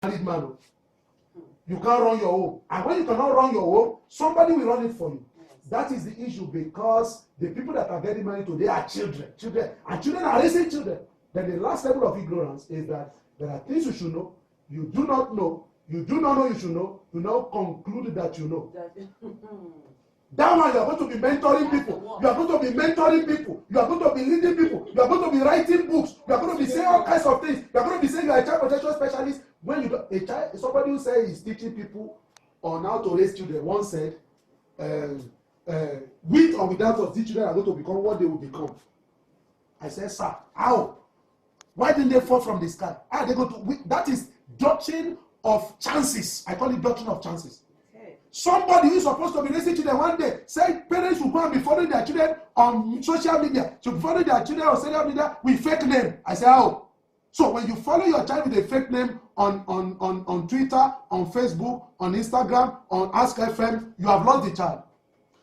married man. You can't run your home. And when you cannot run your home, somebody will run it for you. That is the issue, because the people that are getting married today are children. And children are raising children. Then the last level of ignorance is that there are things you should know, you do not know, you do not know you should know, you now conclude that you know. That one, you are going to be mentoring people. You are going to be mentoring people. You are going to be leading people. You are going to be writing books. You are going to be saying all kinds of things. You are going to be saying you are a child protection specialist. When you do, somebody who says he's teaching people on how to raise children once said, with or without us, these children are going to become what they will become. I said, sir, how? Why didn't they fall from the sky? How are they going to? That is doctrine of chances. I call it doctrine of chances. Somebody who is supposed to be raising children one day said parents should go and be following their children on social media, should follow their children on social media with fake name. I say, how? So when you follow your child with a fake name on Twitter, on Facebook, on Instagram, on Ask FM, you have lost the child.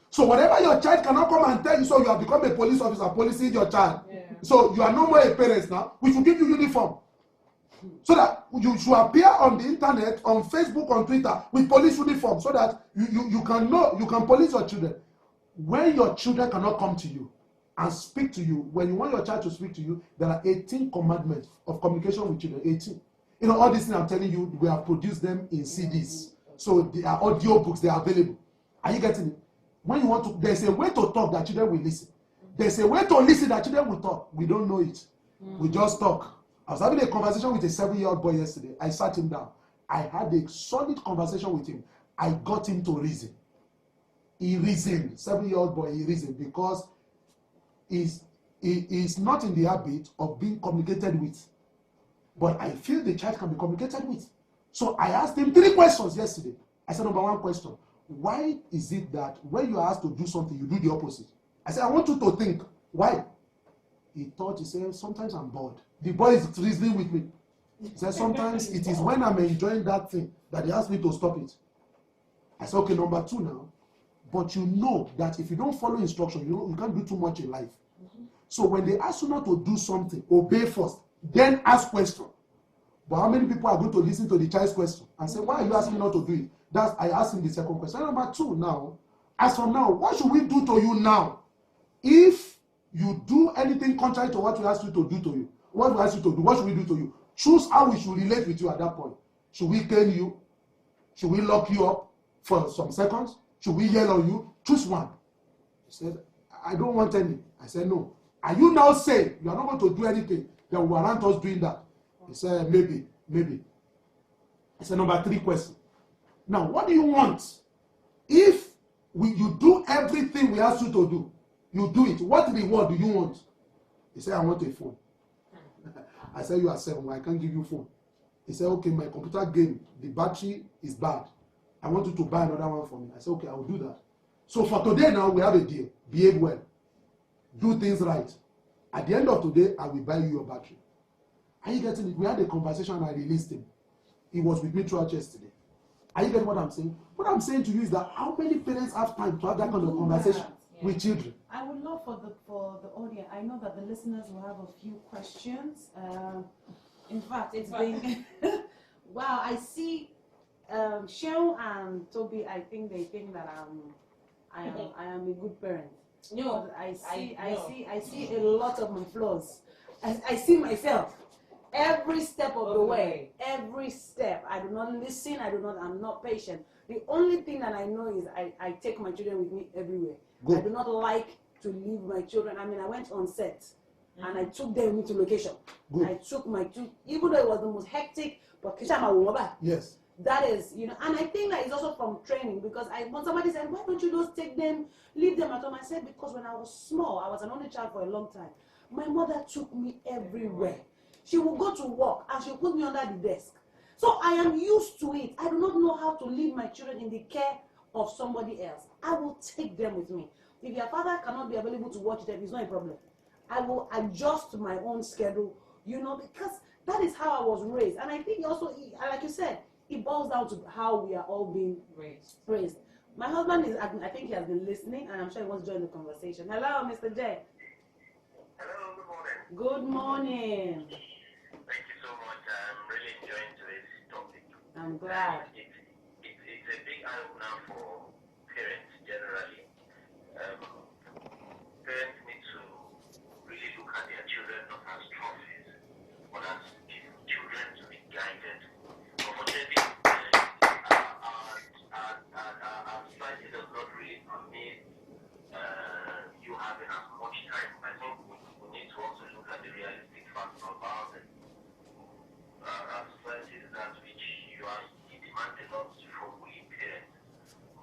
So whatever your child cannot come and tell you, so you have become a police officer policing your child. Yeah. So you are no more a parent now. We should give you uniform. So that you should appear on the internet, on Facebook, on Twitter with police uniform, so that you can know, you can police your children. When your children cannot come to you and speak to you, when you want your child to speak to you, there are 18 commandments of communication with children. 18. You know, all these things I'm telling you, we have produced them in CDs. So they are audio books, they are available. Are you getting it? When you want to, there's a way to talk that children will listen. There's a way to listen that children will talk. We don't know it. We just talk. I was having a conversation with a 7-year-old boy yesterday. I sat him down. I had a solid conversation with him. I got him to reason. He reasoned. 7-year-old boy, he reasoned because he's not in the habit of being communicated with. But I feel the child can be communicated with. So I asked him 3 questions yesterday. I said, number 1 question. Why is it that when you are asked to do something, you do the opposite? I said, I want you to think. Why? He thought, he said, sometimes I'm bored. The boy is reasoning with me. He said, sometimes it is when I'm enjoying that thing that he asks me to stop it. I said, okay, number 2 now. But you know that if you don't follow instruction, you can't do too much in life. So when they ask you not to do something, obey first, then ask question. But how many people are going to listen to the child's question and say, why are you asking me not to do it? I asked him the second question. Number 2 now, as from now, what should we do to you now? If you do anything contrary to what we ask you to do to you, what we ask you to do, what should we do to you? Choose how we should relate with you at that point. Should we cane you? Should we lock you up for some seconds? Should we yell on you? Choose one. He said, I don't want any. I said, no. Are you now saying you are not going to do anything that will warrant us doing that? He said, maybe. I said, number 3 question. Now, what do you want? If you do everything we ask you to do, you do it. What reward do you want? He said, I want a phone. I said, you are 7. I can't give you a phone. He said, okay, my computer game, the battery is bad. I want you to buy another one for me. I said, okay, I will do that. So for today now, we have a deal. Behave well. Do things right. At the end of today, I will buy you your battery. Are you getting it? We had a conversation and I released him. He was with me throughout yesterday. Are you getting what I'm saying? What I'm saying to you is that how many parents have time to have that kind of conversation with children? I would love for the audience. I know that the listeners will have a few questions. In fact, it's been wow. I see Cheryl and Toby. I think they think that I am a good parent. No, I see a lot of my flaws. I see myself. Every step of the way, every step. I do not listen, I'm not patient. The only thing that I know is I take my children with me everywhere. Good. I do not like to leave my children. I mean, I went on set and I took them into location. Good. I took my two, even though it was the most hectic, but yes. That is, and I think that is also from training, because when somebody said, why don't you just take them, leave them at home? I said, because when I was small, I was an only child for a long time. My mother took me everywhere. She will go to work and she'll put me under the desk. So I am used to it. I do not know how to leave my children in the care of somebody else. I will take them with me. If your father cannot be available to watch them, it's not a problem. I will adjust my own schedule, because that is how I was raised. And I think also, like you said, it boils down to how we are all being raised. My husband I think he has been listening, and I'm sure he wants to join the conversation. Hello, Mr. J. Hello, good morning. Good morning. Thank you so much. I'm really enjoying today's topic. I'm glad. It's a big eye-opener for parents generally. Parents need to really look at their children not as trophies, but as children to be guided. Unfortunately, our society does not really permit you having as much time. I think we need to also look at the realistic facts about it. Our society is that which you demand a lot from we parents.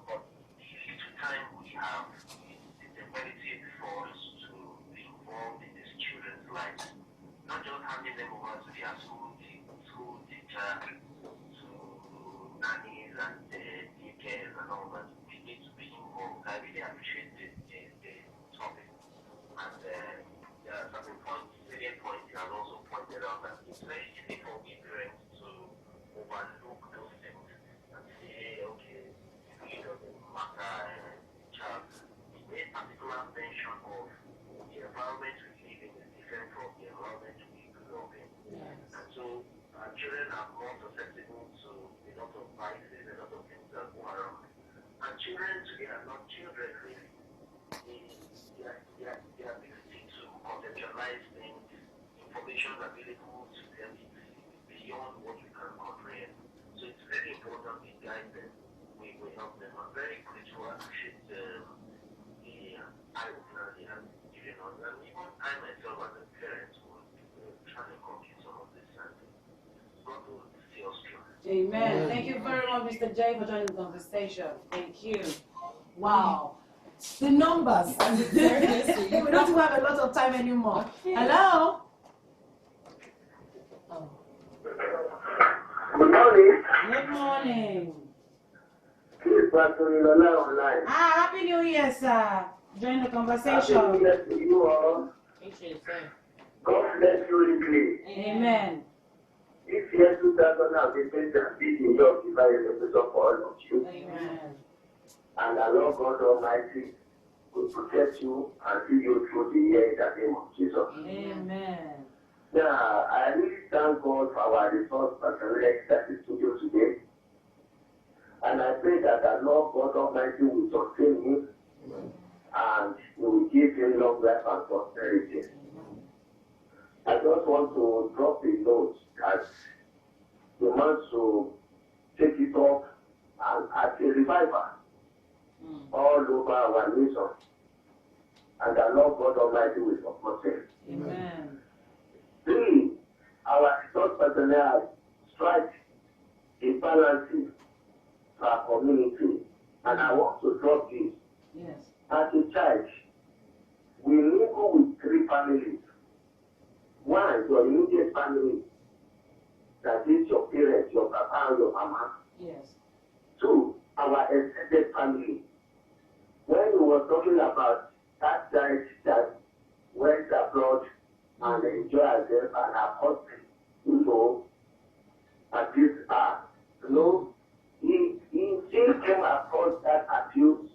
But the little time we have, it's imperative for us to be involved in these children's lives. Not just handing them over to their school teacher, to nannies and daycares and all that. We need to be involved. I really appreciate the topic. And there are certain points, salient points he has also pointed out that it's very easy for we parents to overlook those things and say, okay, it really doesn't matter, child. He made particular mention of the environment we live in is different from the environment we grew up in. Yes. And so our children are more susceptible to a lot of vices, a lot of things that go around. And children today are not children really. The ability to conceptualize things, information available to them is beyond what we can comprehend. So it's very important we guide them, we help them. I'm very grateful and appreciate the eye-opener they have given us. And even I myself as a parent would try to compute some of this and God will see us through. Amen. Thank you very much, Mr. J, for joining the conversation. Thank you. Wow. The numbers. We don't have a lot of time anymore. Okay. Hello? Oh. Good morning. Good morning. Please, Pastor Ilola online. Happy New Year, sir. Join the Happy New conversation. Year to you all. God bless you richly. Amen. This year 2015 has been the year of divine revelation for all of you. Amen. And the Lord God Almighty will protect you and see you through the year in the name of Jesus. Amen. Now, I really thank God for our resource personnel at the studio today. And I pray that the Lord God Almighty will sustain him and he will give him long life and prosperity. I just want to drop a note that the man should take it up and as a revival all over our nation. And the Lord God Almighty will support him. Amen. Three, our resource personnel strike a balancing to our community. And I want to drop this. Yes. As a church, we mingle with three families. One, your immediate family, that is your parents, your papa and your mama. Yes. Two, our extended family. When we were talking about that child that went abroad and enjoyed herself and her husband, at this he still came across that abuse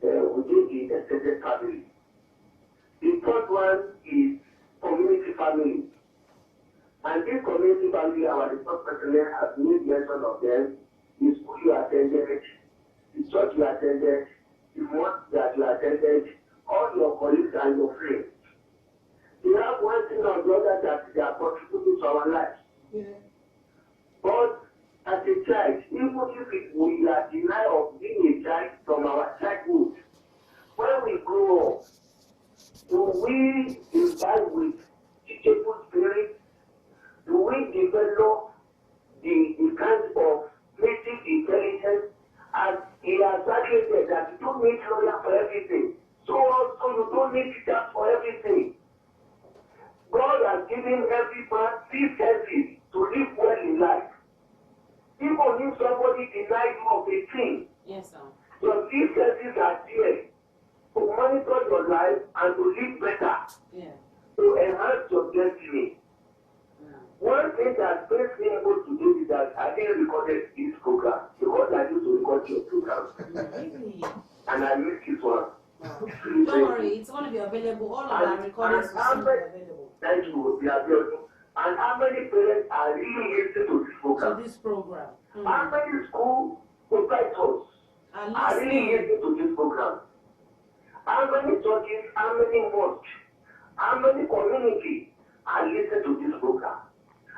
within the extended family. The third one is community family. And this community family, our resource personnel has made mention of them, the school you attended, the church you attended, the mosque that you attended, all your colleagues and your friends. They have one thing or the other that they are contributing to our lives. Yeah. But as a child, even if we are denied of being a child from our childhood, when we grow up, do we imbibe with teachable spirit? Do we develop the kind of basic intelligence? As he has argued that you don't need lawyer for everything, so also you don't need teachers for everything. God has given every man three senses to live well in life. Even if somebody denies you of a thing, Yes, sir. your three senses are there to monitor your life and to live better, Yeah. to enhance your destiny. One thing that makes me able to do is that I didn't record this program because I used to record your program. Really? And I missed this one. Don't worry, it's going to be available. All of our recordings will soon be available. Thank you, we are building. And how many parents are really listening to this program? program. To this program. How many school proprietors are really listening to this program? How many churches, how many mosques, how many communities are listening to this program?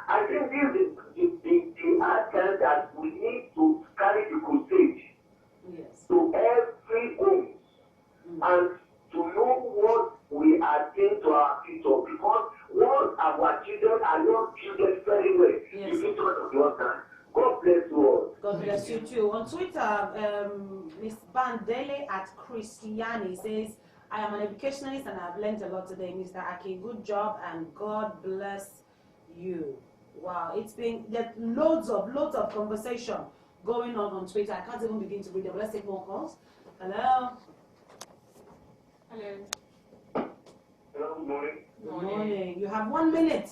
I think this is the attempt that we need to carry the crusade to every home and to know what we are doing to our future, because once our children are not children very well, the future of your time. God bless you all. God bless you too. On Twitter, Miss Bandele at Christiani says, I am an educationalist and I've learned a lot today. Mr. Aki, good job and God bless you. Wow, it's been loads of conversation going on Twitter. I can't even begin to read them. Let's take more calls. Hello. Hello. Hello, good morning. Good morning. You have 1 minute.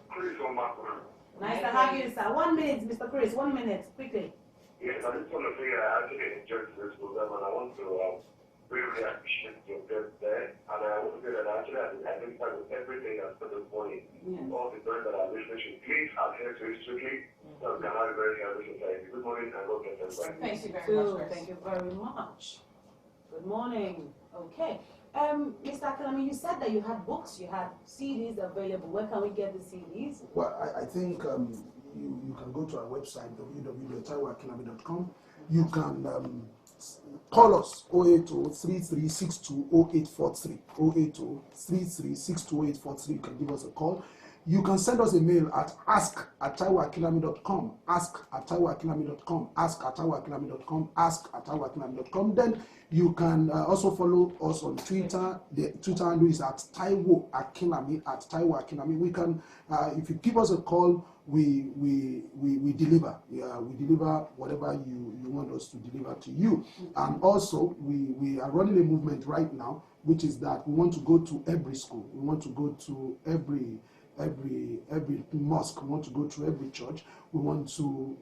Chris from Marco. Nice to have you, sir. 1 minute, Mr. Chris. 1 minute, quickly. Yes, I just want to say I actually enjoyed this program and I want to really appreciate your guest there. And I want to say that I actually identify with everything that's said this morning. All the friends that are listening should please adhere to it strictly so we can have a very healthy society. Good morning and God bless everybody. Thank you very much. Thank you very much. Good morning. Okay. Mr. Akinlami, you said that you had books, you had CDs available. Where can we get the CDs? Well, I think you can go to our website, www.taiwoakinlami.com. You can call us 080-3362-0843, 080-3362-0843. You can give us a call. You can send us a mail at ask@taiwoakinlami.com, ask@taiwoakinlami.com, ask@taiwoakinlami.com, ask@taiwoakinlami.com. Then you can also follow us on Twitter. The Twitter handle is at Taiwo Akinlami, at Taiwo Akinlami. We can, if you give us a call, we deliver. We deliver whatever you want us to deliver to you. And also, we are running a movement right now, which is that we want to go to every school. We want to go to every mosque. We want to go to every church. We want to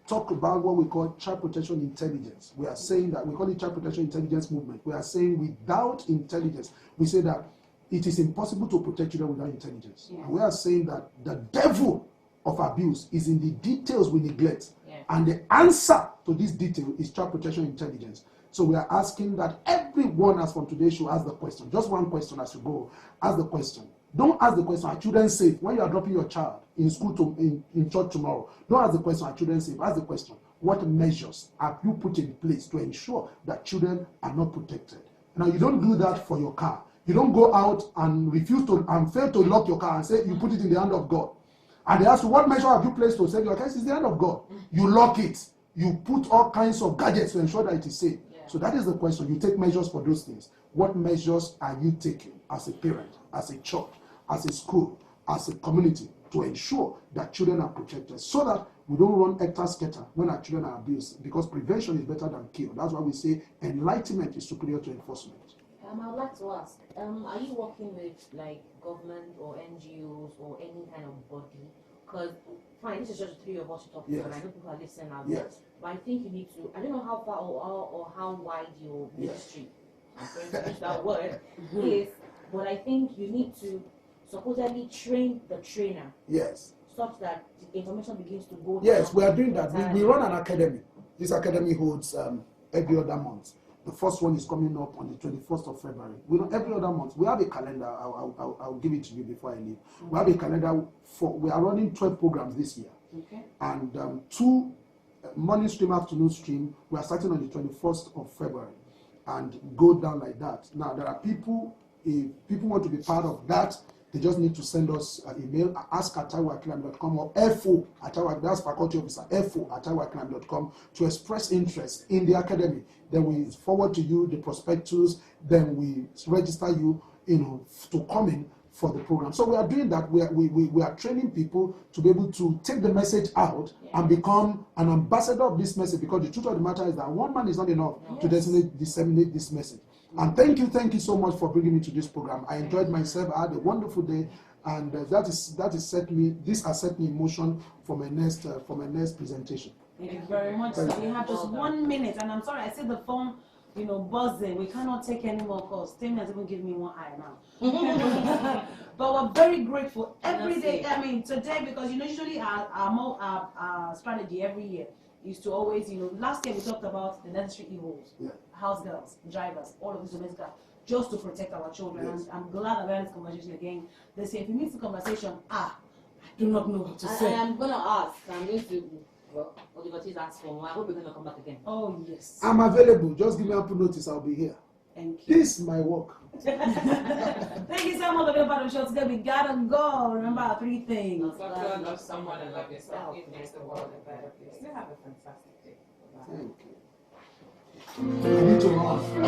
talk about what we call child protection intelligence. We are saying that we call it child protection intelligence movement. We are saying without intelligence, we say that it is impossible to protect children without intelligence. And we are saying that the devil of abuse is in the details we neglect. And the answer to this detail is child protection intelligence. So we are asking that everyone as from today should ask the question. Just one question as you go. Ask the question. Don't ask the question, are children safe? When you are dropping your child in school in church tomorrow, don't ask the question, are children safe? Ask the question, what measures have you put in place to ensure that children are not protected? Now, you don't do that for your car. You don't go out and refuse to and fail to lock your car and say you put it in the hand of God. And they ask you, what measure have you placed to save your car? It's the hand of God. You lock it. You put all kinds of gadgets to ensure that it is safe. So that is the question. You take measures for those things. What measures are you taking as a parent, as a church, as a school, as a community to ensure that children are protected so that we don't run hectare-scatter when our children are abused, because prevention is better than cure. That's why we say enlightenment is superior to enforcement. I would like to ask, are you working with like government or NGOs or any kind of body? Because fine, this is just the three of us talking, and I know people are listening out there. But I think you need to, I don't know how far or how wide your ministry, I'm going to use that word, is, but I think you need to supposedly train the trainer. Such that the information begins to go. We are doing that. We run an academy. This academy holds every other month. The first one is coming up on the 21st of February. We run every other month. We have a calendar. I'll give it to you before I leave. We have a calendar we are running 12 programs this year. And 2 morning stream, afternoon stream. We are starting on the 21st of February and go down like that. Now, there are people, if people want to be part of that, they just need to send us an email, ask@taiwoakinlami.com or FO@taiwoakinlami, that's faculty officer, FO@taiwoakinlami.com, to express interest in the academy. Then we forward to you the prospectus, then we register you, to come in for the program. So we are doing that. We are training people to be able to take the message out and become an ambassador of this message, because the truth of the matter is that one man is not enough to disseminate this message. And thank you so much for bringing me to this program. I enjoyed myself. I had a wonderful day, and this has set me in motion for my next presentation. Thank you very much. So we have just 1 minute, and I'm sorry, I see the phone buzzing. We cannot take any more calls. Tim has even given me one eye now. But we're very grateful every day. I mean, today, because usually our strategy every year is to always, last year we talked about the necessary evils, house girls, drivers, all of these domestic girls, just to protect our children. Yes. And I'm glad that we're having this conversation again. They say if you miss the conversation, I do not know what to say. I'm going to ask. I'm going to. Well, Oliver, please ask for more. I hope you're going to come back again. Oh, yes. I'm available. Just give me ample notice. I'll be here. Thank you. This is my work. Thank you so much for being part of the show today. We gotta go. Remember our 3 things. Love God, love someone, and love yourself. It makes the world a better place. You have a fantastic day. Bye-bye. Thank you. I need to run.